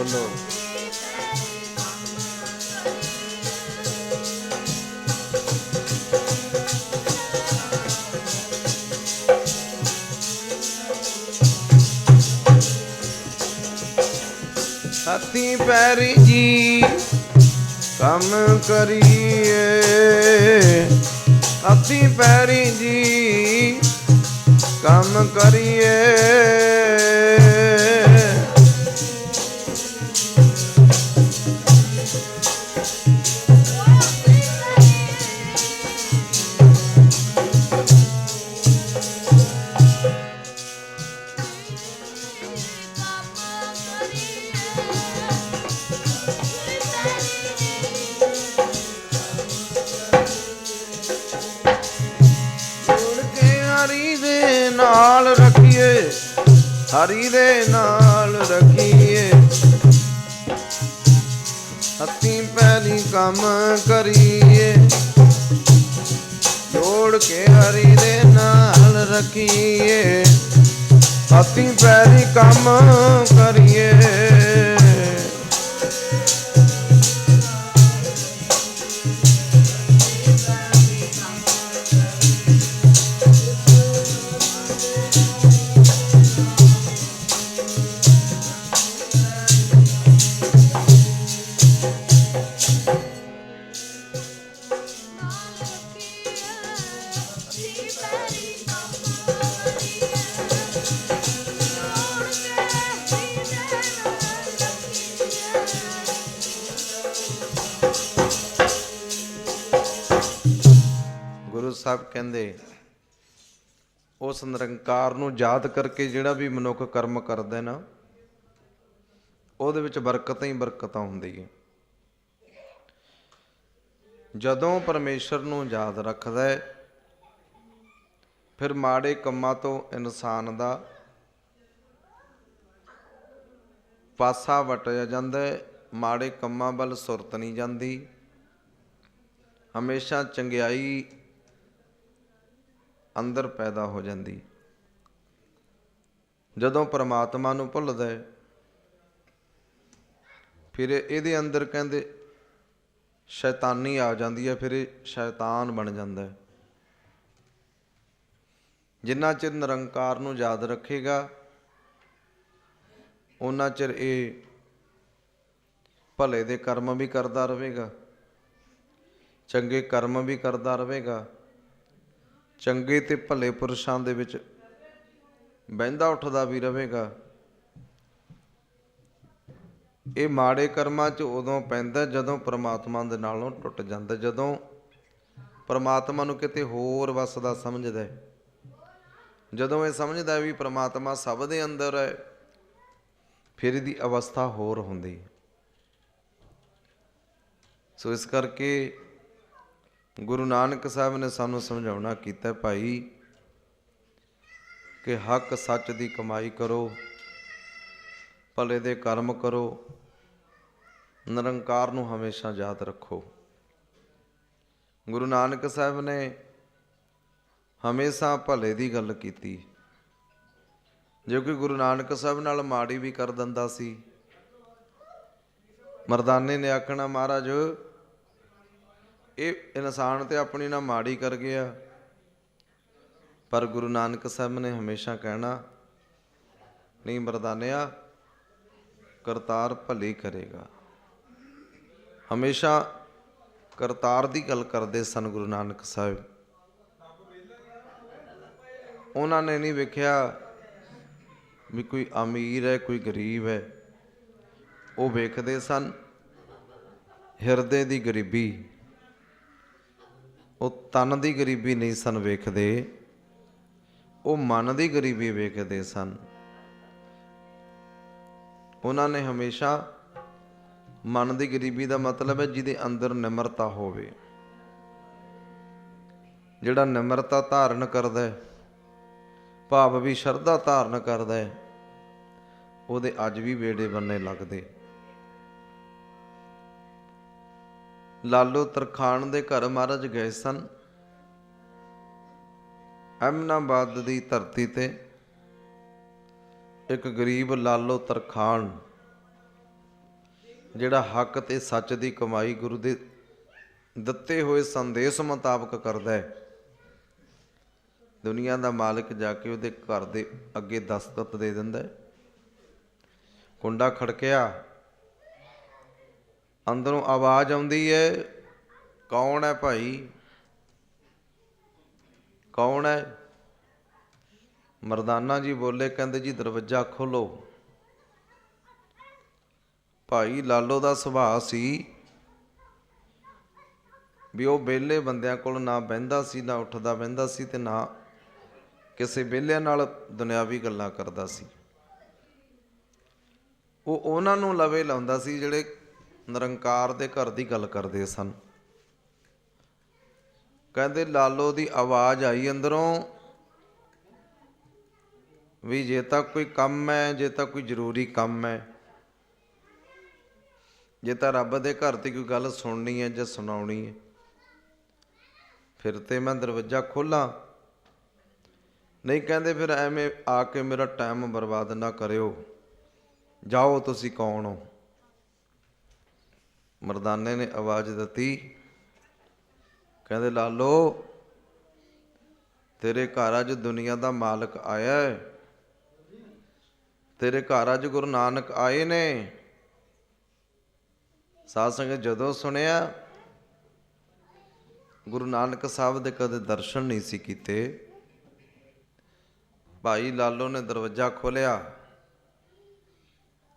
बोलो। हाथी पैरी जी कम करिए, हाथी पैरी जी कम करिए। हरी दे नाल रखिए, हरी दे नाल रखिए। हथी पैरी कम करिए, जोड़ के हरी दे नाल रखिए। हथी पैरी कम करिए। गुरु साहब कहते उस निरंकार नूं याद करके जिहड़ा भी मनुख कर्म करदा ना उहदे विच बरकतां ही बरकतां हुंदी है। जदों परमेश्वर नूं याद रखदा है फिर माड़े कंमां तों इंसान दा पासा वटिया जांदा है। माड़े कंमां वल सुरत नहीं जांदी, हमेशा चंगियाई अंदर पैदा हो जाती। जदों परमात्मा नूं भुलदा है फिर इहदे अंदर कहंदे शैतानी आ जाती है, फिर शैतान बन जाता है। जिन्ना चिर निरंकार नूं याद रखेगा उन्ना चिर ये भले दे कर्म भी करता रहेगा, चंगे कर्म भी करता रहेगा, चंगे ते भले पुरुषां दे विच बहिंदा उठदा भी रहेगा। ये माड़े कर्मां च उदों पैंदा जदों परमात्मा दे नालों टुट जांदा, जदों परमात्मा नूं किते होर वसदा समझदा है। जदों ये समझदा है भी परमात्मा सब दे अंदर है फिर इहदी अवस्था होर हुंदी। सो इस करके गुरु नानक साहब ने सानू समझाउणा कीता भाई कि हक सच दी कमाई करो, भले दे कर्म करो, निरंकार नूं हमेशा याद रखो। गुरु नानक साहब ने हमेशा भले दी गल कीती। जो कि गुरु नानक साहब नाल माड़ी भी कर दिंदा सी, मरदाने ने आखना महाराज ये इंसान तो अपनी ना माड़ी कर गया, पर गुरु नानक साहब ने हमेशा कहना नहीं मरदानिया करतार भली करेगा। हमेशा करतार की गल करते सन गुरु नानक साहब। उन्होंने नहीं वेख्या भी कोई अमीर है कोई गरीब है, वो वेखते सन हिरदे की गरीबी, वो तन की गरीबी नहीं सन वेखते, वो मन की गरीबी वेखते सन। उन्होंने हमेशा मन की गरीबी का मतलब है जिहदे अंदर निमरता होवे, जिहड़ा निमरता धारण करदा है, भाव भी शरधा धारण करदा है, उहदे अज भी वेड़े बन्ने लगदे। लालो तरखान दे घर महाराज गए सन। अहमदाबाद की धरती ते एक गरीब लालो तरखान ਜਿਹੜਾ ਹੱਕ ਤੇ ਸੱਚ ਦੀ ਕਮਾਈ ਗੁਰੂ ਦੇ ਦਿੱਤੇ ਹੋਏ ਸੰਦੇਸ਼ ਮੁਤਾਬਕ ਕਰਦਾ ਹੈ, ਦੁਨੀਆ ਦਾ ਮਾਲਕ ਜਾ ਕੇ ਉਹਦੇ ਘਰ ਦੇ ਅੱਗੇ ਦਸਤਖਤ ਦੇ ਦਿੰਦਾ ਹੈ। ਕੁੰਡਾ ਖੜਕਿਆ, ਅੰਦਰੋਂ ਆਵਾਜ਼ ਆਉਂਦੀ ਹੈ, ਕੌਣ ਹੈ ਭਾਈ, ਕੌਣ ਹੈ? ਮਰਦਾਨਾ ਜੀ ਬੋਲੇ, ਕਹਿੰਦੇ ਜੀ ਦਰਵਾਜ਼ਾ ਖੋਲੋ। ਭਾਈ ਲਾਲੋ ਦਾ ਸੁਭਾਅ ਸੀ ਵੀ ਉਹ ਵਿਹਲੇ ਬੰਦਿਆਂ ਕੋਲ ਨਾ ਬਹਿੰਦਾ ਸੀ, ਨਾ ਉੱਠਦਾ ਬਹਿੰਦਾ ਸੀ, ਤੇ ਨਾ ਕਿਸੇ ਵਿਹਲਿਆਂ ਨਾਲ ਦੁਨਿਆਵੀ ਗੱਲਾਂ ਕਰਦਾ ਸੀ। ਉਹ ਉਹਨਾਂ ਨੂੰ ਲਵੇ ਲਾਉਂਦਾ ਸੀ ਜਿਹੜੇ ਨਿਰੰਕਾਰ ਦੇ ਘਰ ਦੀ ਗੱਲ ਕਰਦੇ ਸਨ। ਕਹਿੰਦੇ ਲਾਲੋ ਦੀ ਆਵਾਜ਼ ਆਈ ਅੰਦਰੋਂ ਵੀ ਜੇ ਤਾਂ ਕੋਈ ਕੰਮ ਹੈ, ਜੇ ਤਾਂ ਕੋਈ ਜ਼ਰੂਰੀ ਕੰਮ ਹੈ, ਜੇ ਤਾਂ ਰੱਬ ਦੇ ਘਰ ਦੀ ਕੋਈ ਗੱਲ ਸੁਣਨੀ ਹੈ ਜਾਂ ਸੁਣਾਉਣੀ ਹੈ, ਫਿਰ ਤੇ ਮੈਂ ਦਰਵਾਜ਼ਾ ਖੋਲ੍ਹਾਂ। ਨਹੀਂ, ਕਹਿੰਦੇ ਫਿਰ ਐਵੇਂ ਆ ਕੇ ਮੇਰਾ ਟਾਈਮ ਬਰਬਾਦ ਨਾ ਕਰਿਓ, ਜਾਓ ਤੁਸੀਂ ਕੌਣ ਹੋ? ਮਰਦਾਨੇ ਨੇ ਆਵਾਜ਼ ਦਿੱਤੀ, ਕਹਿੰਦੇ ਲਾਲੋ ਤੇਰੇ ਘਰ ਅੱਜ ਦੁਨੀਆ ਦਾ ਮਾਲਕ ਆਇਆ ਹੈ, ਤੇਰੇ ਘਰ ਅੱਜ ਗੁਰੂ ਨਾਨਕ ਆਏ ਨੇ। ਸਾਧ ਸੰਗਤ ਜਦੋਂ ਸੁਣਿਆ, ਗੁਰੂ ਨਾਨਕ ਸਾਹਿਬ ਦੇ ਕਦੇ ਦਰਸ਼ਨ ਨਹੀਂ ਸੀ ਕੀਤੇ। ਭਾਈ ਲਾਲੋ ਨੇ ਦਰਵਾਜ਼ਾ ਖੋਲ੍ਹਿਆ,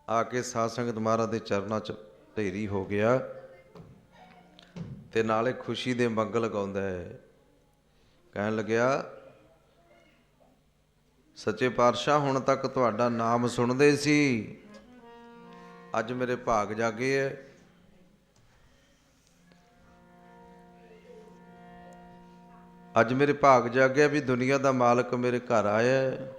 ਆ ਕੇ ਸਾਧ ਸੰਗਤ ਮਹਾਰਾਜ ਦੇ ਚਰਨਾਂ 'ਚ ਢੇਰੀ ਹੋ ਗਿਆ ਤੇ ਨਾਲੇ ਖੁਸ਼ੀ ਦੇ ਮੰਗਲ ਗਾਉਂਦਾ ਹੈ। ਕਹਿਣ ਲੱਗਿਆ, ਸੱਚੇ ਪਾਤਸ਼ਾਹ ਹੁਣ ਤੱਕ ਤੁਹਾਡਾ ਨਾਮ ਸੁਣਦੇ ਸੀ, ਅੱਜ ਮੇਰੇ ਭਾਗ ਜਾਗੇ ਹੈ। ਅੱਜ ਮੇਰੇ ਭਾਗ ਜਾਗਿਆ ਵੀ ਦੁਨੀਆ ਦਾ ਮਾਲਕ ਮੇਰੇ ਘਰ ਆਇਆ ਹੈ।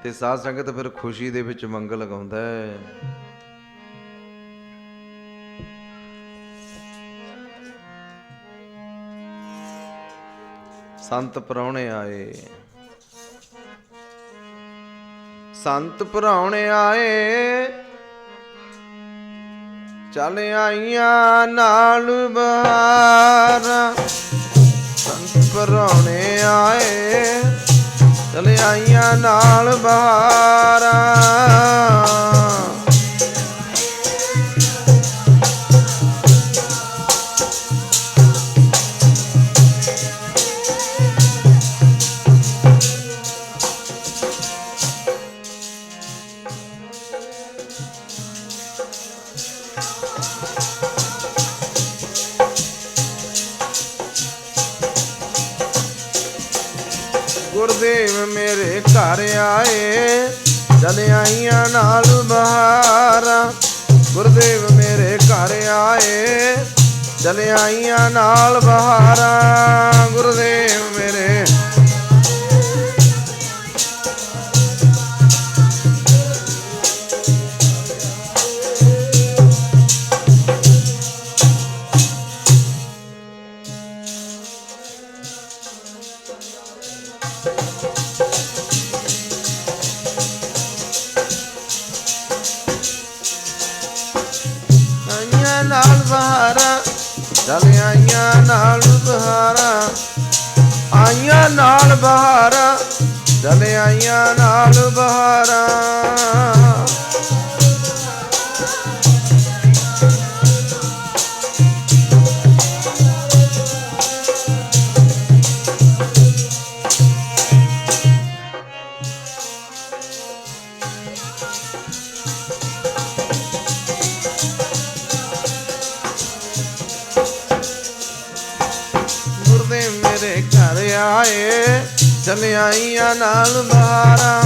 ਤੇ ਸਾਧ ਸੰਗਤ ਫਿਰ ਖੁਸ਼ੀ ਦੇ ਵਿੱਚ ਮੰਗਲ ਗਾਉਂਦਾ ਹੈ। ਸੰਤ ਪ੍ਰਾਹੁਣੇ ਆਏ, ਸੰਤ ਪ੍ਰਾਹੁਣੇ ਆਏ, ਚੱਲ ਆਈਆਂ ਨਾਲ ਬਹਾਰਾਂ। ਸੰਤ ਪ੍ਰਾਹੁਣੇ ਆਏ, ਚੱਲ ਆਈਆਂ ਨਾਲ ਬਹਾਰਾਂ। ਗੁਰਦੇਵ ਮੇਰੇ ਘਰ ਆਏ, ਚੱਲ ਆਈਆਂ ਨਾਲ ਬਹਾਰਾਂ। ਗੁਰਦੇਵ ਮੇਰੇ ਘਰ ਆਏ, ਚੱਲ ਆਈਆਂ ਨਾਲ ਬਹਾਰਾਂ। ਗੁਰਦੇਵ ਮੇਰੇ ਨਾਲ ਬਹਾਰਾਂ, ਚੱਲ ਆਈਆਂ ਨਾਲ ਬਹਾਰਾਂ। ਆਈਆਂ ਨਾਲ ਬਹਾਰਾਂ, ਚੱਲ ਆਈਆਂ ਨਾਲ ਬਹਾਰਾਂ। ਮੇਰੇ ਘਰ ਆਏ, ਚੱਲ ਆਈਆਂ ਨਾਲ ਬਹਾਰਾਂ।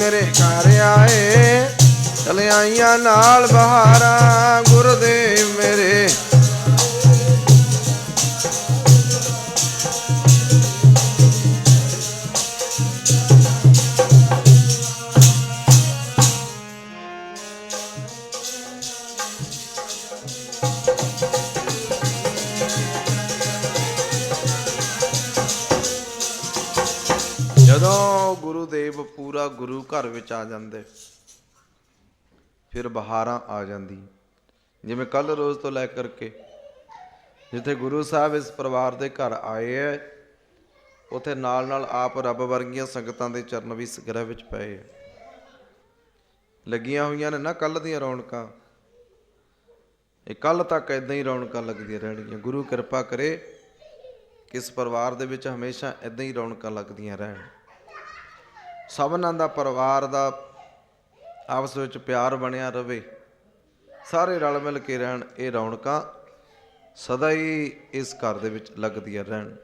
ਮੇਰੇ ਘਰ ਆਏ, ਚੱਲ ਆਈਆਂ ਨਾਲ ਬਹਾਰਾਂ। ਗੁਰਦੇਵ ਮੇਰੇ ਜਦੋਂ ਉਹ ਗੁਰੂ ਦੇਵ ਪੂਰਾ ਗੁਰੂ ਘਰ ਵਿੱਚ ਆ ਜਾਂਦੇ। ਫਿਰ ਬਹਾਰਾਂ ਆ ਜਾਂਦੀ। ਜਿਵੇਂ ਕੱਲ੍ਹ ਰੋਜ਼ ਤੋਂ ਲੈ ਕਰਕੇ ਜਿੱਥੇ ਗੁਰੂ ਸਾਹਿਬ ਇਸ ਪਰਿਵਾਰ ਦੇ ਘਰ ਆਏ ਹੈ, ਉੱਥੇ ਨਾਲ ਨਾਲ ਆਪ ਰੱਬ ਵਰਗੀਆਂ ਸੰਗਤਾਂ ਦੇ ਚਰਨ ਵੀ ਗ੍ਰਹਿ ਵਿੱਚ ਪਏ ਹੈ। ਲੱਗੀਆਂ ਹੋਈਆਂ ਨੇ ਨਾ ਕੱਲ੍ਹ ਦੀਆਂ ਰੌਣਕਾਂ। ਇਹ ਕੱਲ੍ਹ ਤੱਕ ਇੱਦਾਂ ਹੀ ਰੌਣਕਾਂ ਲੱਗਦੀਆਂ ਰਹਿਣਗੀਆਂ। ਗੁਰੂ ਕਿਰਪਾ ਕਰੇ ਕਿ ਇਸ ਪਰਿਵਾਰ ਦੇ ਵਿੱਚ ਹਮੇਸ਼ਾ ਇੱਦਾਂ ਹੀ ਰੌਣਕਾਂ ਲੱਗਦੀਆਂ ਰਹਿਣ। ਸਭਨਾਂ ਦਾ ਪਰਿਵਾਰ ਦਾ ਆਪਸ ਵਿੱਚ ਪਿਆਰ ਬਣਿਆ ਰਵੇ, ਸਾਰੇ ਰਲ ਮਿਲ ਕੇ ਰਹਿਣ। ਇਹ ਰੌਣਕਾਂ ਸਦਾ ਹੀ ਇਸ ਘਰ ਦੇ ਵਿੱਚ ਲੱਗਦੀਆਂ ਰਹਿਣ।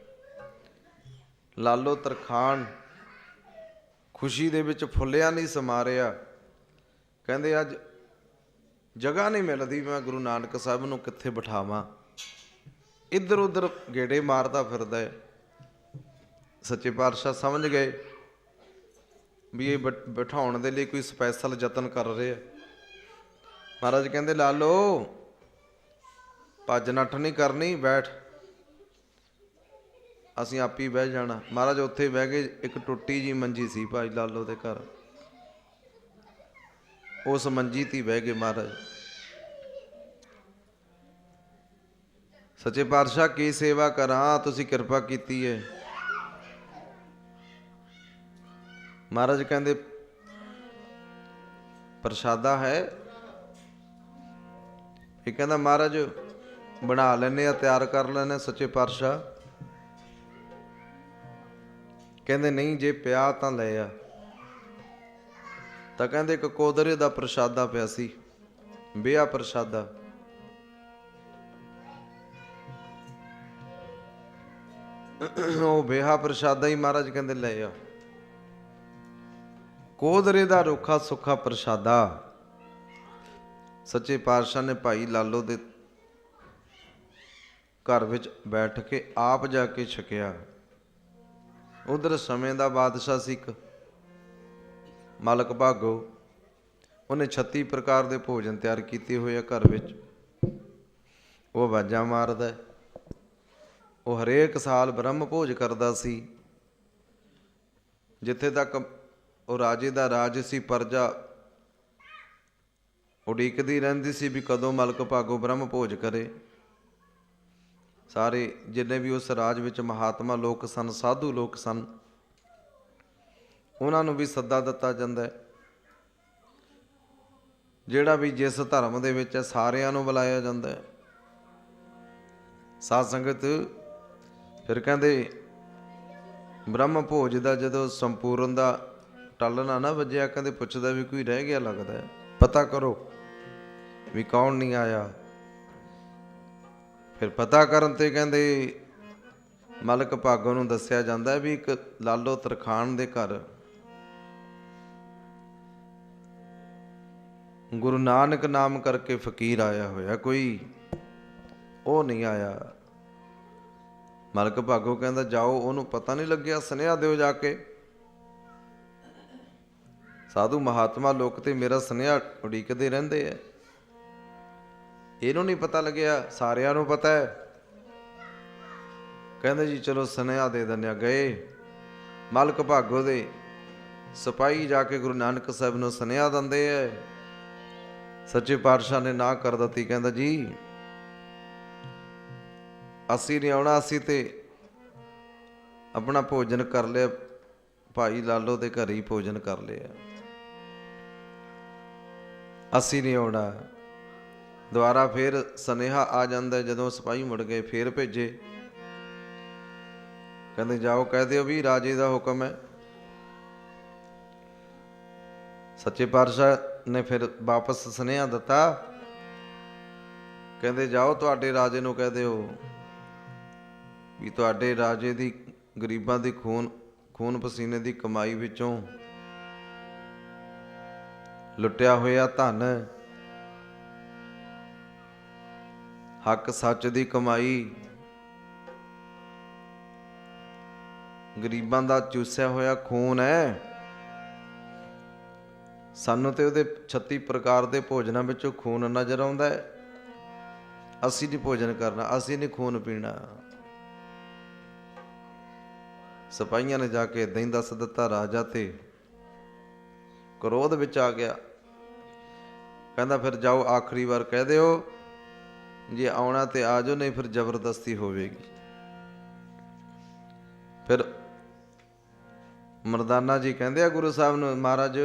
ਲਾਲੋ ਤਰਖਾਣ ਖੁਸ਼ੀ ਦੇ ਵਿੱਚ ਫੁੱਲਿਆ ਨਹੀਂ ਸਮਾ ਰਿਹਾ। ਕਹਿੰਦੇ ਅੱਜ ਜਗ੍ਹਾ ਨਹੀਂ ਮਿਲਦੀ, ਮੈਂ ਗੁਰੂ ਨਾਨਕ ਸਾਹਿਬ ਨੂੰ ਕਿੱਥੇ ਬਿਠਾਵਾਂ। ਇੱਧਰ ਉੱਧਰ ਗੇੜੇ ਮਾਰਦਾ ਫਿਰਦਾ ਹੈ। ਸੱਚੇ ਪਾਤਸ਼ਾਹ ਸਮਝ ਗਏ ਵੀ ਇਹ ਬਿਠਾਉਣ ਦੇ ਲਈ ਕੋਈ ਸਪੈਸ਼ਲ ਯਤਨ ਕਰ ਰਹੇ ਆ। ਮਹਾਰਾਜ ਕਹਿੰਦੇ ਲਾਲੋ ਭੱਜ ਨੱਠ ਨਹੀਂ ਕਰਨੀ, ਬੈਠ, ਅਸੀਂ ਆਪ ਹੀ ਬਹਿ ਜਾਣਾ। ਮਹਾਰਾਜ ਉੱਥੇ ਬਹਿ ਗਏ। ਇੱਕ ਟੁੱਟੀ ਜੀ ਮੰਜੀ ਸੀ ਭਾਈ ਲਾਲੋ ਦੇ ਘਰ, ਉਸ ਮੰਜੀ ਤੇ ਬਹਿ ਗਏ ਮਹਾਰਾਜ। ਸੱਚੇ ਪਾਤਸ਼ਾਹ ਕੀ ਸੇਵਾ ਕਰਾਂ, ਤੁਸੀਂ ਕਿਰਪਾ ਕੀਤੀ ਹੈ। ਮਹਾਰਾਜ ਕਹਿੰਦੇ ਪ੍ਰਸ਼ਾਦਾ ਹੈ। ਇਹ ਕਹਿੰਦਾ ਮਹਾਰਾਜ ਬਣਾ ਲੈਂਦੇ ਆ, ਤਿਆਰ ਕਰ ਲੈਂਦੇ। ਸੱਚੇ ਪਾਤਸ਼ਾਹ ਕਹਿੰਦੇ ਨਹੀਂ, ਜੇ ਪਿਆ ਤਾਂ ਲੈ ਆ। ਤਾਂ ਕਹਿੰਦੇ ਇੱਕ ਕੋਦਰੇ ਦਾ ਪ੍ਰਸ਼ਾਦਾ ਪਿਆ ਸੀ, ਬੇਆ ਪ੍ਰਸ਼ਾਦਾ। ਉਹ ਬੇਹਾ ਪ੍ਰਸ਼ਾਦਾ ਹੀ ਮਹਾਰਾਜ ਕਹਿੰਦੇ ਲੈ ਆ। ਕੋਦਰੇ ਦਾ ਰੁੱਖਾ ਸੁੱਖਾ ਪ੍ਰਸ਼ਾਦਾ ਸੱਚੇ ਪਾਤਸ਼ਾਹ ਨੇ ਭਾਈ ਲਾਲੋ ਦੇ ਘਰ ਵਿੱਚ ਬੈਠ ਕੇ ਆਪ ਜਾ ਕੇ ਛਕਿਆ। ਉਧਰ ਸਮੇਂ ਦਾ ਬਾਦਸ਼ਾਹ ਸੀ ਇੱਕ ਮਾਲਕ ਭਾਗੋ, ਉਹਨੇ 36 ਪ੍ਰਕਾਰ ਦੇ ਭੋਜਨ ਤਿਆਰ ਕੀਤੇ ਹੋਏ ਆ ਘਰ ਵਿੱਚ। ਉਹ ਆਵਾਜ਼ਾਂ ਮਾਰਦਾ। ਉਹ ਹਰੇਕ ਸਾਲ ਬ੍ਰਹਮ ਭੋਜ ਕਰਦਾ ਸੀ। ਜਿੱਥੇ ਤੱਕ ਉਹ ਰਾਜੇ ਦਾ ਰਾਜ ਸੀ, ਪਰਜਾ ਉਡੀਕਦੀ ਰਹਿੰਦੀ ਸੀ ਵੀ ਕਦੋਂ ਮਲਕ ਭਾਗੋ ਬ੍ਰਹਮ ਭੋਜ ਕਰੇ। ਸਾਰੇ ਜਿੰਨੇ ਵੀ ਉਸ ਰਾਜ ਵਿੱਚ ਮਹਾਤਮਾ ਲੋਕ ਸਨ, ਸਾਧੂ ਲੋਕ ਸਨ, ਉਹਨਾਂ ਨੂੰ ਵੀ ਸੱਦਾ ਦਿੱਤਾ ਜਾਂਦਾ। ਜਿਹੜਾ ਵੀ ਜਿਸ ਧਰਮ ਦੇ ਵਿੱਚ ਹੈ ਸਾਰਿਆਂ ਨੂੰ ਬੁਲਾਇਆ ਜਾਂਦਾ। ਸਾਧ ਸੰਗਤ ਫਿਰ ਕਹਿੰਦੇ ਬ੍ਰਹਮ ਭੋਜ ਦਾ ਜਦੋਂ ਸੰਪੂਰਨ ਦਾ ਟਾਲਣਾ ਨਾ ਵੱਜਿਆ, ਕਹਿੰਦੇ ਪੁੱਛਦਾ ਵੀ ਕੋਈ ਰਹਿ ਗਿਆ ਲੱਗਦਾ, ਪਤਾ ਕਰੋ ਵੀ ਕੌਣ ਨਹੀਂ ਆਇਆ। ਫਿਰ ਪਤਾ ਕਰਨ ਤੇ ਕਹਿੰਦੇ ਮਲਕ ਭਾਗੋ ਨੂੰ ਦੱਸਿਆ ਜਾਂਦਾ ਵੀ ਇੱਕ ਲਾਲੋ ਤਰਖਾਣ ਦੇ ਘਰ ਗੁਰੂ ਨਾਨਕ ਨਾਮ ਕਰਕੇ ਫਕੀਰ ਆਇਆ ਹੋਇਆ, ਕੋਈ ਉਹ ਨਹੀਂ ਆਇਆ। ਮਲਕ ਭਾਗੋ ਕਹਿੰਦਾ ਜਾਓ, ਉਹਨੂੰ ਪਤਾ ਨਹੀਂ ਲੱਗਿਆ, ਸੁਨੇਹਾ ਦਿਓ ਜਾ ਕੇ। ਸਾਧੂ ਮਹਾਤਮਾ ਲੋਕ ਤੇ ਮੇਰਾ ਸੁਨੇਹਾ ਉਡੀਕਦੇ ਰਹਿੰਦੇ ਐ, ਇਹਨੂੰ ਨਹੀਂ ਪਤਾ ਲੱਗਿਆ, ਸਾਰਿਆਂ ਨੂੰ ਪਤਾ ਹੈ। ਕਹਿੰਦੇ ਜੀ ਚਲੋ ਸੁਨੇਹਾ ਦੇ ਦਿੰਦੇ ਆ। ਗਏ ਮਲਕ ਭਾਗੋ ਦੇ ਸਿਪਾਹੀ ਜਾ ਕੇ ਗੁਰੂ ਨਾਨਕ ਸਾਹਿਬ ਨੂੰ ਸੁਨੇਹਾ ਦਿੰਦੇ ਐ। ਸੱਚੇ ਪਾਤਸ਼ਾਹ ਨੇ ਨਾ ਕਰ ਦਿੱਤੀ। ਕਹਿੰਦਾ ਜੀ ਅਸੀਂ ਨਹੀਂ ਆਉਣਾ, ਅਸੀਂ ਤੇ ਆਪਣਾ ਭੋਜਨ ਕਰ ਲਿਆ, ਭਾਈ ਲਾਲੋ ਦੇ ਘਰ ਹੀ ਭੋਜਨ ਕਰ ਲਿਆ, ਅਸੀਂ ਨਹੀਂ ਆਉਣਾ। ਦੁਬਾਰਾ ਫੇਰ ਸੁਨੇਹਾ ਆ ਜਾਂਦਾ। ਜਦੋਂ ਸਿਪਾਹੀ ਮੁੜ ਗਏ ਫੇਰ ਭੇਜੇ। ਕਹਿੰਦੇ ਜਾਓ ਕਹਿ ਦਿਓ ਵੀ ਰਾਜੇ ਦਾ ਹੁਕਮ ਹੈ। ਸੱਚੇ ਪਾਤਸ਼ਾਹ ਨੇ ਫਿਰ ਵਾਪਸ ਸੁਨੇਹਾ ਦਿੱਤਾ। ਕਹਿੰਦੇ ਜਾਓ ਤੁਹਾਡੇ ਰਾਜੇ ਨੂੰ ਕਹਿ ਦਿਓ ਵੀ ਤੁਹਾਡੇ ਰਾਜੇ ਦੀ ਗਰੀਬਾਂ ਦੀ ਖੂਨ ਪਸੀਨੇ ਦੀ ਕਮਾਈ ਵਿੱਚੋਂ ਲੁੱਟਿਆ ਹੋਇਆ ਧਨ, ਹੱਕ ਸੱਚ ਦੀ ਕਮਾਈ, ਗਰੀਬਾਂ ਦਾ ਚੂਸਿਆ ਹੋਇਆ ਖੂਨ ਹੈ। ਸਾਨੂੰ ਤੇ ਉਹਦੇ 36 ਪ੍ਰਕਾਰ ਦੇ ਭੋਜਨਾਂ ਵਿੱਚੋਂ ਖੂਨ ਨਜ਼ਰ ਆਉਂਦਾ ਹੈ। ਅਸੀਂ ਨਹੀਂ ਭੋਜਨ ਕਰਨਾ, ਅਸੀਂ ਨਹੀਂ ਖੂਨ ਪੀਣਾ। ਸਿਪਾਹੀਆਂ ਨੇ ਜਾ ਕੇ ਇੱਦਾਂ ਹੀ ਦੱਸ ਦਿੱਤਾ। ਰਾਜਾ ਤੇ ਕ੍ਰੋਧ ਵਿੱਚ ਆ ਗਿਆ, ਕਹਿੰਦਾ ਫਿਰ ਜਾਓ ਆਖਰੀ ਵਾਰ ਕਹਿ ਦਿਓ, ਜੇ ਆਉਣਾ ਤੇ ਆ ਜਾਓ, ਨਹੀਂ ਫਿਰ ਜ਼ਬਰਦਸਤੀ ਹੋਵੇਗੀ। ਫਿਰ ਮਰਦਾਨਾ ਜੀ ਕਹਿੰਦੇ ਆ ਗੁਰੂ ਸਾਹਿਬ ਨੂੰ, ਮਹਾਰਾਜ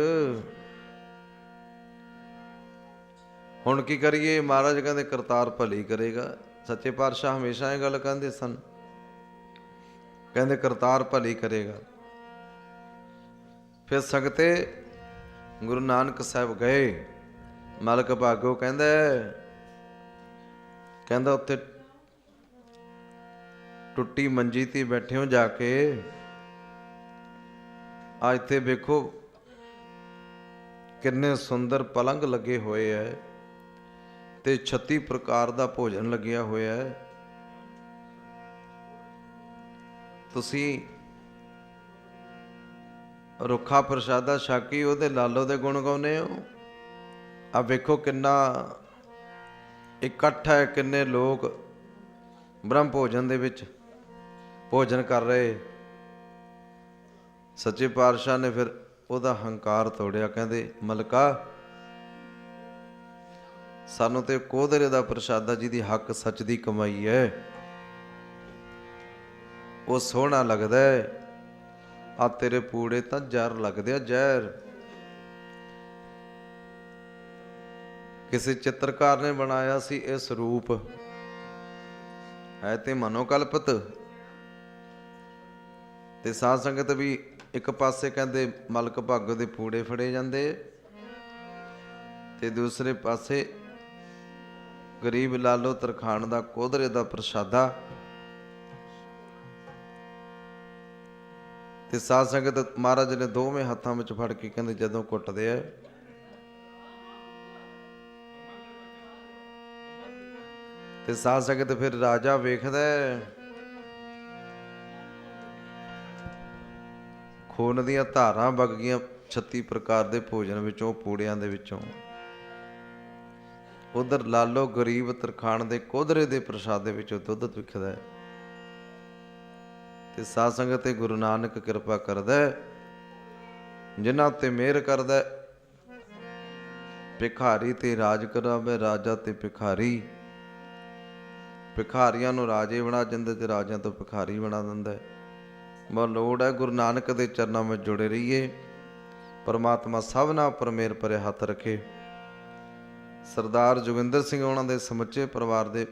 ਹੁਣ ਕੀ ਕਰੀਏ? ਮਹਾਰਾਜ ਕਹਿੰਦੇ ਕਰਤਾਰ ਭਲੀ ਕਰੇਗਾ। ਸੱਚੇ ਪਾਤਸ਼ਾਹ ਹਮੇਸ਼ਾ ਇਹ ਗੱਲ ਕਹਿੰਦੇ ਸਨ, ਕਹਿੰਦੇ ਕਰਤਾਰ ਭਲੀ ਕਰੇਗਾ। ਫਿਰ ਸੰਗਤੇ ਗੁਰੂ ਨਾਨਕ ਸਾਹਿਬ ਗਏ। ਮਾਲਕ ਭਾਗੋ ਕਹਿੰਦਾ ਉੱਥੇ ਟੁੱਟੀ ਮੰਜੀ ਤੇ ਬੈਠੇ ਹੋ ਜਾ ਕੇ, ਆ ਇੱਥੇ ਵੇਖੋ ਕਿੰਨੇ ਸੁੰਦਰ ਪਲੰਘ ਲੱਗੇ ਹੋਏ ਐ ਤੇ 36 ਪ੍ਰਕਾਰ ਦਾ ਭੋਜਨ ਲੱਗਿਆ ਹੋਇਆ ਹੈ। ਤੁਸੀਂ ਰੁੱਖਾ ਪ੍ਰਸ਼ਾਦਾ ਛਾਕੀ ਉਹਦੇ ਲਾਲੋ ਦੇ ਗੁਣ ਗਾਉਂਦੇ ਹੋ। ਆ ਵੇਖੋ ਕਿੰਨਾ ਇਕੱਠ ਹੈ, ਕਿੰਨੇ ਲੋਕ ਬ੍ਰਹਮ ਭੋਜਨ ਦੇ ਵਿੱਚ ਭੋਜਨ ਕਰ ਰਹੇ। ਸੱਚੇ ਪਾਤਸ਼ਾਹ ਨੇ ਫਿਰ ਉਹਦਾ ਹੰਕਾਰ ਤੋੜਿਆ, ਕਹਿੰਦੇ ਮਲਕਾ ਸਾਨੂੰ ਤੇ ਕੋਧਰੇ ਦਾ ਪ੍ਰਸ਼ਾਦਾ ਜਿਹਦੀ ਹੱਕ ਸੱਚ ਦੀ ਕਮਾਈ ਹੈ ਉਹ ਸੋਹਣਾ ਲੱਗਦਾ ਹੈ, ਆ ਤੇਰੇ ਪੂੜੇ ਤਾਂ ਜ਼ਹਿਰ ਲੱਗਦੇ ਆ, ਜ਼ਹਿਰ। ਕਿਸੇ ਚਿੱਤਰਕਾਰ ਨੇ ਬਣਾਇਆ ਸੀ ਇਹ ਸਰੂਪ, ਹੈ ਤੇ ਮਨੋਕਲਪਤ। ਤੇ ਸਾਧ ਸੰਗਤ ਵੀ ਇੱਕ ਪਾਸੇ ਕਹਿੰਦੇ ਮਲਕ ਭਾਗੋ ਦੇ ਪੂੜੇ ਫੜੇ ਜਾਂਦੇ ਤੇ ਦੂਸਰੇ ਪਾਸੇ ਗਰੀਬ ਲਾਲੋ ਤਰਖਾਣ ਦਾ ਕੋਧਰੇ ਦਾ ਪ੍ਰਸ਼ਾਦਾ। ਤੇ ਸਾਧ ਸੰਗਤ ਮਹਾਰਾਜ ਨੇ ਦੋਵੇਂ ਹੱਥਾਂ ਵਿੱਚ ਫੜ ਕੇ ਕਹਿੰਦੇ ਜਦੋਂ ਕੁੱਟਦੇ ਆ ਤੇ ਸਾਧ ਸੰਗਤ ਫਿਰ ਰਾਜਾ ਵੇਖਦਾ ਖੂਨ ਦੀਆਂ ਧਾਰਾਂ ਵਗ ਗਈਆਂ 36 ਪ੍ਰਕਾਰ ਦੇ ਭੋਜਨ ਵਿੱਚੋਂ, ਪੂੜਿਆਂ ਦੇ ਵਿੱਚੋਂ। ਉਧਰ ਲਾਲੋ ਗਰੀਬ ਤਰਖਾਣ ਦੇ ਕੋਧਰੇ ਦੇ ਪ੍ਰਸ਼ਾਦੇ ਵਿੱਚੋਂ ਦੁੱਧ ਵਿਖਦਾ ਹੈ। ਤੇ ਸਾਧ ਸੰਗਤ ਤੇ ਗੁਰੂ ਨਾਨਕ ਕਿਰਪਾ ਕਰਦਾ, ਜਿਨ੍ਹਾਂ ਉੱਤੇ ਮਿਹਰ ਕਰਦਾ। ਭਿਖਾਰੀ ਤੇ ਰਾਜ ਕਰਾਵੇ, ਰਾਜਾ ਤੇ ਭਿਖਾਰੀ। ਭਿਖਾਰੀਆਂ ਨੂੰ ਰਾਜੇ ਬਣਾ ਦਿੰਦਾ ਤੇ ਰਾਜਿਆਂ ਤੋਂ ਭਿਖਾਰੀ ਬਣਾ ਦਿੰਦਾ। ਬਹੁਤ ਲੋੜ ਹੈ ਗੁਰੂ ਨਾਨਕ ਦੇ ਚਰਨਾਂ ਵਿੱਚ ਜੁੜੇ ਰਹੀਏ। ਪਰਮਾਤਮਾ ਸਭਨਾਂ ਉੱਪਰ ਮਿਹਰ ਭਰੇ ਹੱਥ ਰੱਖੇ। ਸਰਦਾਰ ਜੋਗਿੰਦਰ ਸਿੰਘ ਉਹਨਾਂ ਦੇ ਸਮੁੱਚੇ ਪਰਿਵਾਰ ਦੇ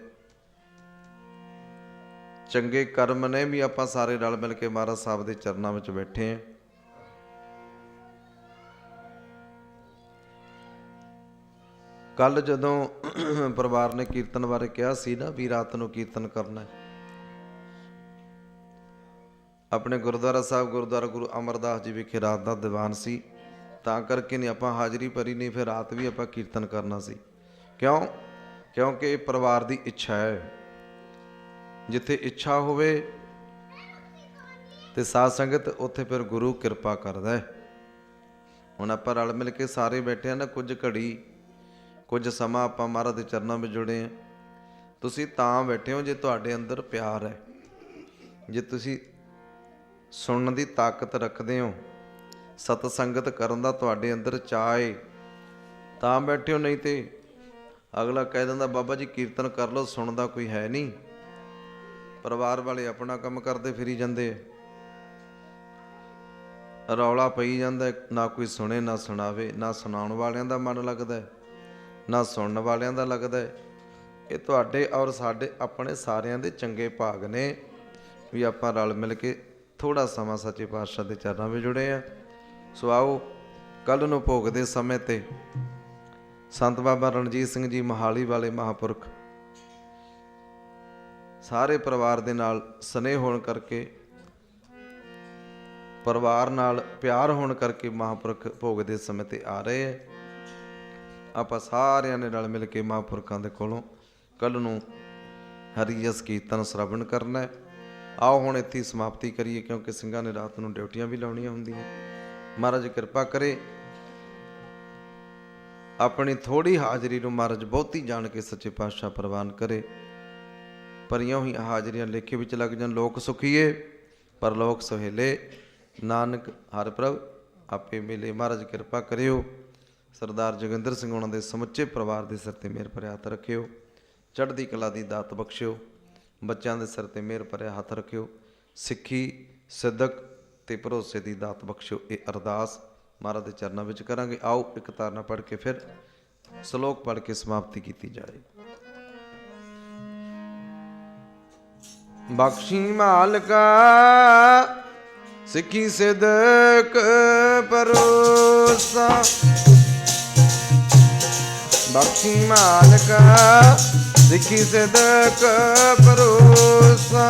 ਚੰਗੇ ਕਰਮ ਨੇ ਵੀ ਆਪਾਂ ਸਾਰੇ ਰਲ ਮਿਲ ਕੇ ਮਹਾਰਾਜ ਸਾਹਿਬ ਦੇ ਚਰਨਾਂ ਵਿੱਚ ਬੈਠੇ ਹਾਂ। ਕੱਲ ਜਦੋਂ ਪਰਿਵਾਰ ਨੇ ਕੀਰਤਨ ਬਾਰੇ ਕਿਹਾ ਸੀ ਨਾ ਵੀ ਰਾਤ ਨੂੰ ਕੀਰਤਨ ਕਰਨਾ, ਆਪਣੇ ਗੁਰਦੁਆਰਾ ਸਾਹਿਬ ਗੁਰਦੁਆਰਾ ਗੁਰੂ ਅਮਰਦਾਸ ਜੀ ਵਿਖੇ ਰਾਤ ਦਾ ਦੀਵਾਨ ਸੀ, ਤਾਂ ਕਰਕੇ ਨਹੀਂ ਆਪਾਂ ਹਾਜ਼ਰੀ ਭਰੀ, ਨਹੀਂ ਫਿਰ ਰਾਤ ਵੀ ਆਪਾਂ ਕੀਰਤਨ ਕਰਨਾ ਸੀ। ਕਿਉਂਕਿ ਇਹ ਪਰਿਵਾਰ ਦੀ ਇੱਛਾ ਹੈ। ਜਿੱਥੇ ਇੱਛਾ ਹੋਵੇ ਤੇ ਸਾਧ ਸੰਗਤ ਉੱਥੇ ਫਿਰ ਗੁਰੂ ਕਿਰਪਾ ਕਰਦਾ ਹੈ। ਹੁਣ ਆਪਾਂ ਰਲ ਮਿਲ ਕੇ ਸਾਰੇ ਬੈਠੇ ਆ ਨਾ, ਕੁਝ ਘੜੀ ਕੁਝ ਸਮਾਂ ਆਪਾਂ ਮਹਾਰਾਜ ਦੇ ਚਰਨਾਂ ਵਿੱਚ ਜੁੜੇ ਆ। ਤੁਸੀਂ ਤਾਂ ਬੈਠੇ ਹੋ ਜੇ ਤੁਹਾਡੇ ਅੰਦਰ ਪਿਆਰ ਹੈ, ਜੇ ਤੁਸੀਂ ਸੁਣਨ ਦੀ ਤਾਕਤ ਰੱਖਦੇ ਹੋ, ਸਤ ਸੰਗਤ ਕਰਨ ਦਾ ਤੁਹਾਡੇ ਅੰਦਰ ਚਾਅ ਹੈ, ਤਾਂ ਬੈਠੇ ਹੋ। ਨਹੀਂ ਤੇ ਅਗਲਾ ਕਹਿ ਦਿੰਦਾ ਬਾਬਾ ਜੀ ਕੀਰਤਨ ਕਰ ਲਓ, ਸੁਣਦਾ ਕੋਈ ਹੈ ਨਹੀਂ। ਪਰਿਵਾਰ ਵਾਲੇ ਆਪਣਾ ਕੰਮ ਕਰਦੇ ਫਿਰੀ ਜਾਂਦੇ, ਰੌਲਾ ਪਈ ਜਾਂਦਾ, ਨਾ ਕੋਈ ਸੁਣੇ ਨਾ ਸੁਣਾਵੇ। ਨਾ ਸੁਣਾਉਣ ਵਾਲਿਆਂ ਦਾ ਮਨ ਲੱਗਦਾ, ਨਾ ਸੁਣਨ ਵਾਲਿਆਂ ਦਾ ਲੱਗਦਾ। ਇਹ ਤੁਹਾਡੇ ਔਰ ਸਾਡੇ ਆਪਣੇ ਸਾਰਿਆਂ ਦੇ ਚੰਗੇ ਭਾਗ ਨੇ ਵੀ ਆਪਾਂ ਰਲ ਮਿਲ ਕੇ ਥੋੜ੍ਹਾ ਸਮਾਂ ਸੱਚੇ ਪਾਤਸ਼ਾਹ ਦੇ ਚਰਨਾਂ ਵਿੱਚ ਜੁੜੇ ਆ। ਸੋ ਆਓ ਕੱਲ੍ਹ ਨੂੰ ਭੋਗ ਦੇ ਸਮੇਂ 'ਤੇ ਸੰਤ ਬਾਬਾ ਰਣਜੀਤ ਸਿੰਘ ਜੀ ਮੋਹਾਲੀ ਵਾਲੇ ਮਹਾਂਪੁਰਖ ਸਾਰੇ ਪਰਿਵਾਰ ਦੇ ਨਾਲ ਸਨੇਹ ਹੋਣ ਕਰਕੇ, ਪਰਿਵਾਰ ਨਾਲ ਪਿਆਰ ਹੋਣ ਕਰਕੇ ਮਹਾਂਪੁਰਖ ਭੋਗ ਦੇ ਸਮੇਂ 'ਤੇ ਆ ਰਹੇ ਹੈ। ਆਪਾਂ ਸਾਰਿਆਂ ਨੇ ਰਲ ਮਿਲ ਕੇ ਮਹਾਂਪੁਰਖਾਂ ਦੇ ਕੋਲੋਂ ਕੱਲ੍ਹ ਨੂੰ ਹਰੀ ਜਸ ਕੀਰਤਨ ਸ਼ਰਵਣ ਕਰਨਾ ਹੈ। ਆਓ ਹੁਣ ਇੱਥੇ ਸਮਾਪਤੀ ਕਰੀਏ, ਕਿਉਂਕਿ ਸਿੰਘਾਂ ਨੇ ਰਾਤ ਨੂੰ ਡਿਊਟੀਆਂ ਵੀ ਲਾਉਣੀਆਂ ਹੁੰਦੀਆਂ। ਮਹਾਰਾਜ ਕਿਰਪਾ ਕਰੇ ਆਪਣੀ ਥੋੜ੍ਹੀ ਹਾਜ਼ਰੀ ਨੂੰ ਮਹਾਰਾਜ ਬਹੁਤੀ ਜਾਣ ਕੇ ਸੱਚੇ ਪਾਤਸ਼ਾਹ ਪ੍ਰਵਾਨ ਕਰੇ। ਭਰੀਆਂ ਹੋਈਆਂ ਹਾਜ਼ਰੀਆਂ ਲੇਖੇ ਵਿੱਚ ਲੱਗ ਜਾਣ। ਲੋਕ ਸੁਖੀਏ परलोक सुहेले। नानक हर प्रभ आपे मिले। महाराज किरपा करियो। सरदार जोगिंदर सिंह उन्होंने दे समुचे परिवार के सिर ते मेहर भरे हथ रखियो। चढ़दी कला दी दात बख्शियो। बच्चों के सिर ते मेहर भरे हथ रखियो। सिक्खी सिदक ते भरोसे की दात बख्शियो। ये अरदास महाराज के चरणों में करांगे। आओ एक तारना पढ़ के फिर श्लोक पढ़ के समाप्ति की जाए। बख्शी मालका सिक्खी सिदक भरोसा। बख्शी मालका सिक्खी सिदक भरोसा।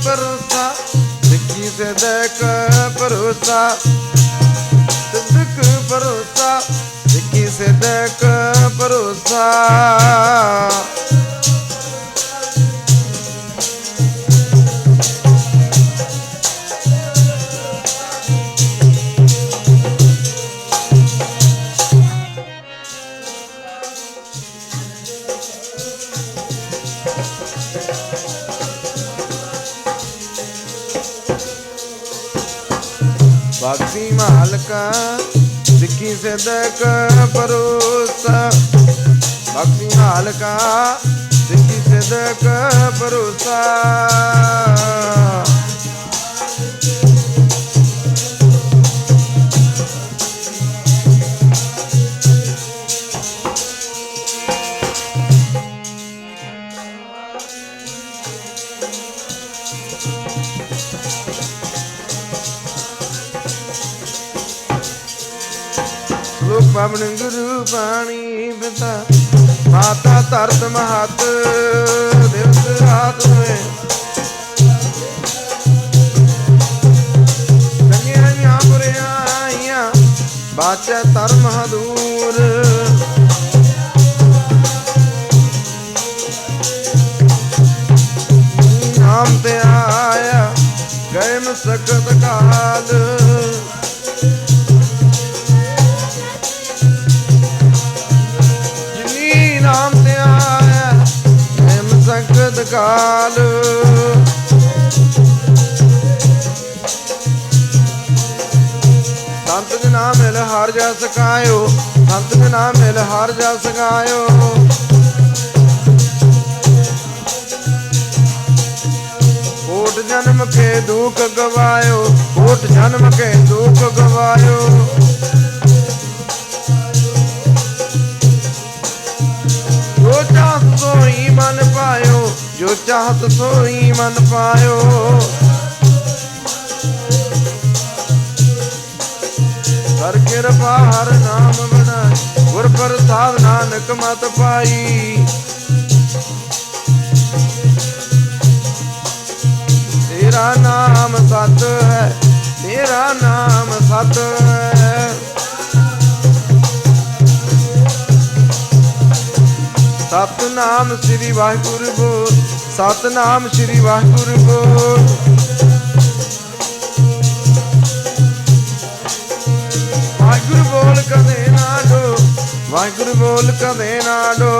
भरोसा सिक्खी सिदक भरोसा। सिदक भरोसा सिक्खी सिदक भरोसा। बख्शी मालका सिक्खी सिदक भरोसा। बख्शी मालका सिक्खी सिदक भरोसा। पवन गुरु पाणी पिता माता धरत महत। दिवस रात में कन्या बुरियाइया बाचे धर्म दूर। नाम ते आया गए में सकत काल। नाम ते आया हेम संकट काल। संत जना मिल हर जस गायो। संत जना मिल हर जस गायो। कोट जन्म के दुख गवायो। कोट जन्म के दुख गवायो। जो चाहत सोई मन पायो। जो चाहत सोई मन पायो। कर कृपा हर नाम बनाए। गुर प्रसाद नानक मत पाई। तेरा नाम सत है। तेरा नाम सत है। सतनाम श्री वाहिगुरु बोल। सतनाम श्री वाहिगुरु बोल। वाहिगुरु बोल कदे ना डो। वाहिगुरु बोल कदे ना डो।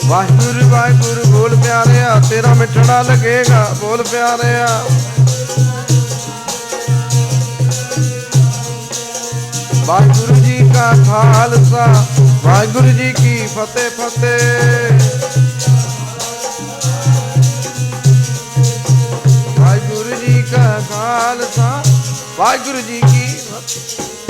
वाहिगुरु वाहिगुरु बोल प्यारेया तेरा मिठड़ा लगेगा। बोल प्यारेया वाहिगुरु जी का खालसा वाहिगुरु जी की फतेह फतेह। वाहिगुरु जी का खालसा वाहिगुरु जी की फतेह।